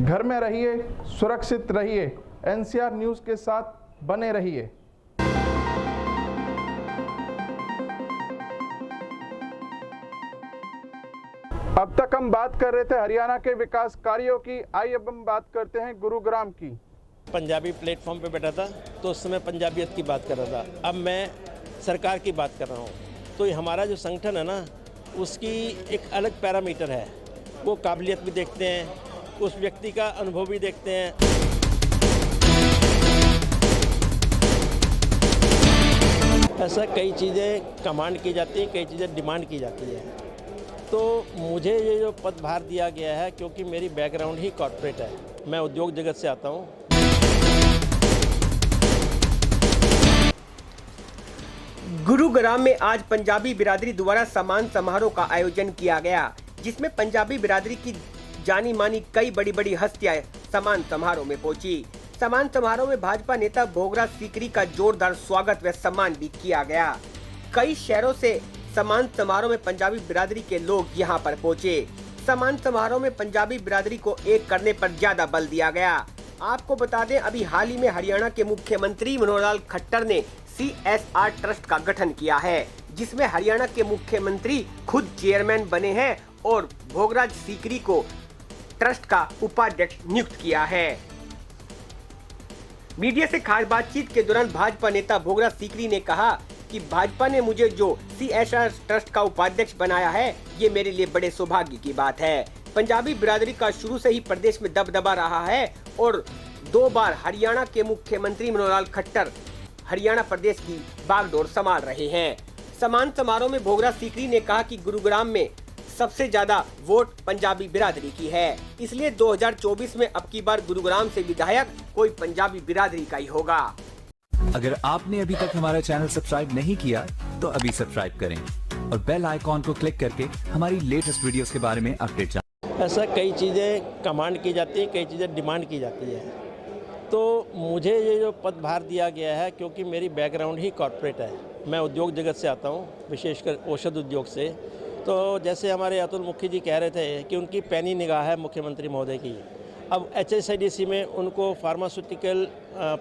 घर में रहिए, सुरक्षित रहिए, एनसीआर न्यूज़ के साथ बने रहिए। अब तक हम बात कर रहे थे हरियाणा के विकास कार्यों की, आइए अब हम बात करते हैं गुरुग्राम की। पंजाबी प्लेटफॉर्म पे बैठा था तो उस समय पंजाबियत की बात कर रहा था, अब मैं सरकार की बात कर रहा हूँ। तो ये हमारा जो संगठन है ना, उसकी एक अलग पैरामीटर है। वो काबिलियत भी देखते हैं, उस व्यक्ति का अनुभव भी देखते हैं। ऐसा कई चीज़ें कमांड की जाती हैं, कई चीज़ें डिमांड की जाती है। तो मुझे ये जो पदभार दिया गया है, क्योंकि मेरी बैकग्राउंड ही कॉर्पोरेट है, मैं उद्योग जगत से आता हूँ। गुरुग्राम में आज पंजाबी बिरादरी द्वारा सम्मान समारोह का आयोजन किया गया, जिसमें पंजाबी बिरादरी की जानी मानी कई बड़ी बड़ी हस्तियां सम्मान समारोह में पहुंची। सम्मान समारोह में भाजपा नेता भोगराज सीकरी का जोरदार स्वागत व सम्मान भी किया गया। कई शहरों से सम्मान समारोह में पंजाबी बिरादरी के लोग यहां पर पहुंचे। सम्मान समारोह में पंजाबी बिरादरी को एक करने पर ज्यादा बल दिया गया। आपको बता दें, अभी हाल ही में हरियाणा के मुख्यमंत्री मनोहर लाल खट्टर ने CSR ट्रस्ट का गठन किया है, जिसमें हरियाणा के मुख्यमंत्री खुद चेयरमैन बने हैं और भोगराज सीकरी को ट्रस्ट का उपाध्यक्ष नियुक्त किया है। मीडिया से खास बातचीत के दौरान भाजपा नेता भोगराज सीकरी ने कहा कि भाजपा ने मुझे जो CSR ट्रस्ट का उपाध्यक्ष बनाया है, ये मेरे लिए बड़े सौभाग्य की बात है। पंजाबी बिरादरी का शुरू से ही प्रदेश में दबदबा रहा है और 2 बार हरियाणा के मुख्यमंत्री मनोहर लाल खट्टर हरियाणा प्रदेश की बागडोर संभाल रहे हैं। सम्मान समारोह में भोगराज सीकरी ने कहा कि गुरुग्राम में सबसे ज्यादा वोट पंजाबी बिरादरी की है, इसलिए 2024 में अब की बार गुरुग्राम से विधायक कोई पंजाबी बिरादरी का ही होगा। अगर आपने अभी तक हमारा चैनल सब्सक्राइब नहीं किया तो अभी सब्सक्राइब करें और बेल आइकॉन को क्लिक करके हमारी लेटेस्ट वीडियोस के बारे में अपडेट जानें। ऐसा कई चीज़ें कमांड की जाती हैं, कई चीज़ें डिमांड की जाती है। तो मुझे ये जो पदभार दिया गया है, क्योंकि मेरी बैकग्राउंड ही कॉर्पोरेट है, मैं उद्योग जगत से आता हूँ, विशेषकर औषध उद्योग से। तो जैसे हमारे अतुल मुखी जी कह रहे थे कि उनकी पैनी निगाह है मुख्यमंत्री महोदय की। अब HSIDC में उनको फार्मास्यूटिकल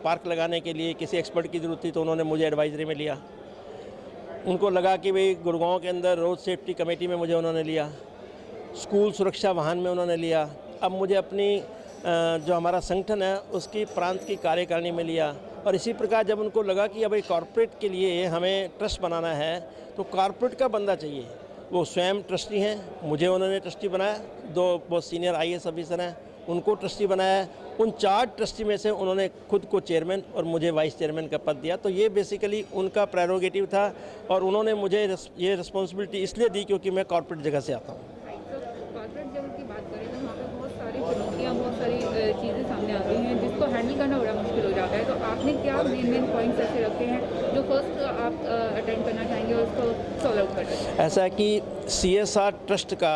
पार्क लगाने के लिए किसी एक्सपर्ट की ज़रूरत थी, तो उन्होंने मुझे एडवाइजरी में लिया। उनको लगा कि भाई गुड़गांव के अंदर रोड सेफ्टी कमेटी में मुझे उन्होंने लिया, स्कूल सुरक्षा वाहन में उन्होंने लिया। अब मुझे अपनी जो हमारा संगठन है उसकी प्रांत की कार्यकारिणी में लिया। और इसी प्रकार जब उनको लगा कि अब कॉर्पोरेट के लिए हमें ट्रस्ट बनाना है, तो कॉर्पोरेट का बंदा चाहिए। वो स्वयं ट्रस्टी हैं, मुझे उन्होंने ट्रस्टी बनाया। 2 बहुत सीनियर IAS ऑफिसर हैं, उनको ट्रस्टी बनाया। उन 4 ट्रस्टी में से उन्होंने खुद को चेयरमैन और मुझे वाइस चेयरमैन का पद दिया। तो ये बेसिकली उनका प्रेरोगेटिव था और उन्होंने मुझे ये रिस्पॉन्सिबिलिटी इसलिए दी क्योंकि मैं कॉर्पोरेट जगह से आता हूँ। कॉर्पोरेट जगत की बात करें तो वहाँ पर बहुत सारी चुनौतियाँ, बहुत सारी चीज़ें सामने आती हैं जिसको हैंडल करना बड़ा मुश्किल हो जाता है। तो आपने क्या मेन पॉइंट्स ऐसे रखे हैं जो फर्स्ट आप अटेंड करना चाहेंगे और उसको सॉल्व आउट करना? ऐसा है कि CSR ट्रस्ट का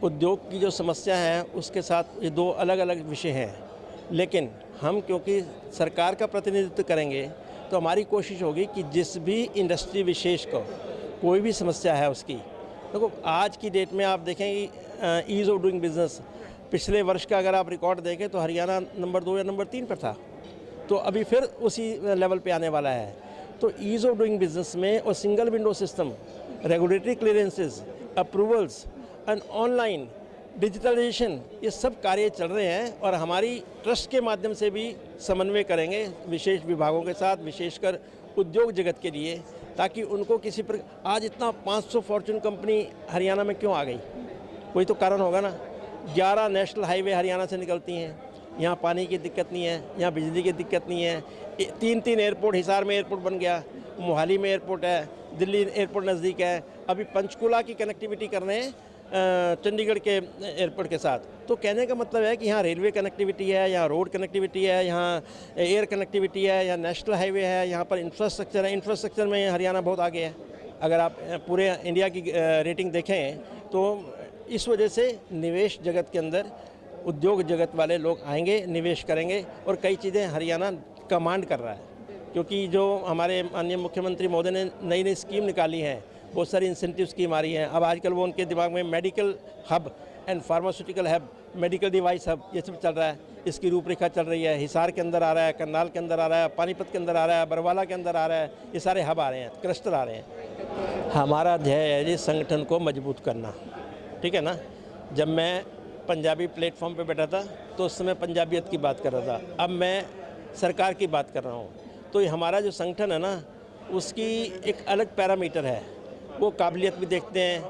उद्योग की जो समस्या है उसके साथ ये 2 अलग अलग विषय हैं, लेकिन हम क्योंकि सरकार का प्रतिनिधित्व करेंगे तो हमारी कोशिश होगी कि जिस भी इंडस्ट्री विशेष को कोई भी समस्या है उसकी, देखो आज की डेट में आप देखें कि ईज़ ऑफ डूइंग बिज़नेस पिछले वर्ष का अगर आप रिकॉर्ड देखें तो हरियाणा नंबर 2 या नंबर 3 पर था, तो अभी फिर उसी लेवल पे आने वाला है। तो ईज़ ऑफ डूइंग बिज़नेस में और single window system, regulatory clearances, approvals and online digitalisation, ये सब कार्य चल रहे हैं और हमारी ट्रस्ट के माध्यम से भी समन्वय करेंगे विशेष विभागों के साथ, विशेषकर उद्योग जगत के लिए, ताकि उनको किसी पर आज इतना 500 फॉर्चून कंपनी हरियाणा में क्यों आ गई, कोई तो कारण होगा ना। 11 नेशनल हाईवे हरियाणा से निकलती हैं, यहाँ पानी की दिक्कत नहीं है, यहाँ बिजली की दिक्कत नहीं है। 3 एयरपोर्ट, हिसार में एयरपोर्ट बन गया, मोहाली में एयरपोर्ट है, दिल्ली एयरपोर्ट नज़दीक है, अभी पंचकुला की कनेक्टिविटी कर रहे हैं चंडीगढ़ के एयरपोर्ट के साथ। तो कहने का मतलब है कि यहाँ रेलवे कनेक्टिविटी है, यहाँ रोड कनेक्टिविटी है, यहाँ एयर कनेक्टिविटी है, यहाँ नेशनल हाईवे है, यहाँ पर इंफ्रास्ट्रक्चर है। इंफ्रास्ट्रक्चर में हरियाणा बहुत आगे है। अगर आप पूरे इंडिया की रेटिंग देखें तो इस वजह से निवेश जगत के अंदर उद्योग जगत वाले लोग आएंगे, निवेश करेंगे और कई चीज़ें हरियाणा कमांड कर रहा है, क्योंकि जो हमारे माननीय मुख्यमंत्री महोदय ने नई नई स्कीम निकाली हैं, बहुत सारी इंसेंटिव स्कीम आ रही हैं। अब आजकल वो उनके दिमाग में medical hub and pharmaceutical hub medical device hub, ये सब चल रहा है, इसकी रूपरेखा चल रही है। हिसार के अंदर आ रहा है, करनाल के अंदर आ रहा है, पानीपत के अंदर आ रहा है, बरवाला के अंदर आ रहा है, ये सारे हब आ रहे हैं, क्लस्टर आ रहे हैं। हमारा ध्येय है जी संगठन को मजबूत करना, ठीक है ना। जब मैं पंजाबी प्लेटफॉर्म पे बैठा था तो उस समय पंजाबियत की बात कर रहा था, अब मैं सरकार की बात कर रहा हूँ। तो ये हमारा जो संगठन है ना, उसकी एक अलग पैरामीटर है। वो काबिलियत भी देखते हैं,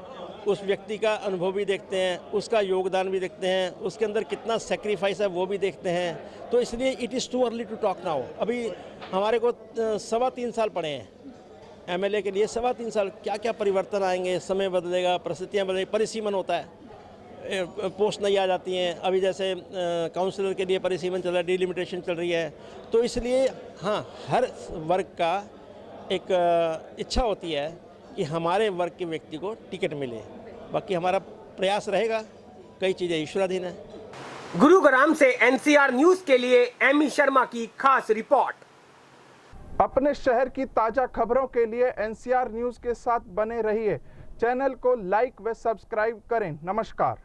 उस व्यक्ति का अनुभव भी देखते हैं, उसका योगदान भी देखते हैं, उसके अंदर कितना सेक्रीफाइस है वो भी देखते हैं। तो इसलिए it is too early to talk now. अभी हमारे को 3.25 साल पड़े हैं एमएलए के लिए, 3.25 साल, क्या क्या परिवर्तन आएंगे, समय बदलेगा, परिस्थितियाँ बदलेंगी, परिसीमन होता है, पोस्ट नहीं आ जाती हैं। अभी जैसे काउंसलर के लिए परिसीमन चल रहा है, डिलिमिटेशन चल रही है। तो इसलिए हाँ, हर वर्ग का एक इच्छा होती है कि हमारे वर्ग के व्यक्ति को टिकट मिले। बाकी हमारा प्रयास रहेगा, कई चीज़ें ईश्वराधीन है। गुरुग्राम से एनसीआर न्यूज के लिए एमी शर्मा की खास रिपोर्ट। अपने शहर की ताज़ा खबरों के लिए एनसीआर न्यूज़ के साथ बने रहिए। चैनल को लाइक व सब्सक्राइब करें। नमस्कार।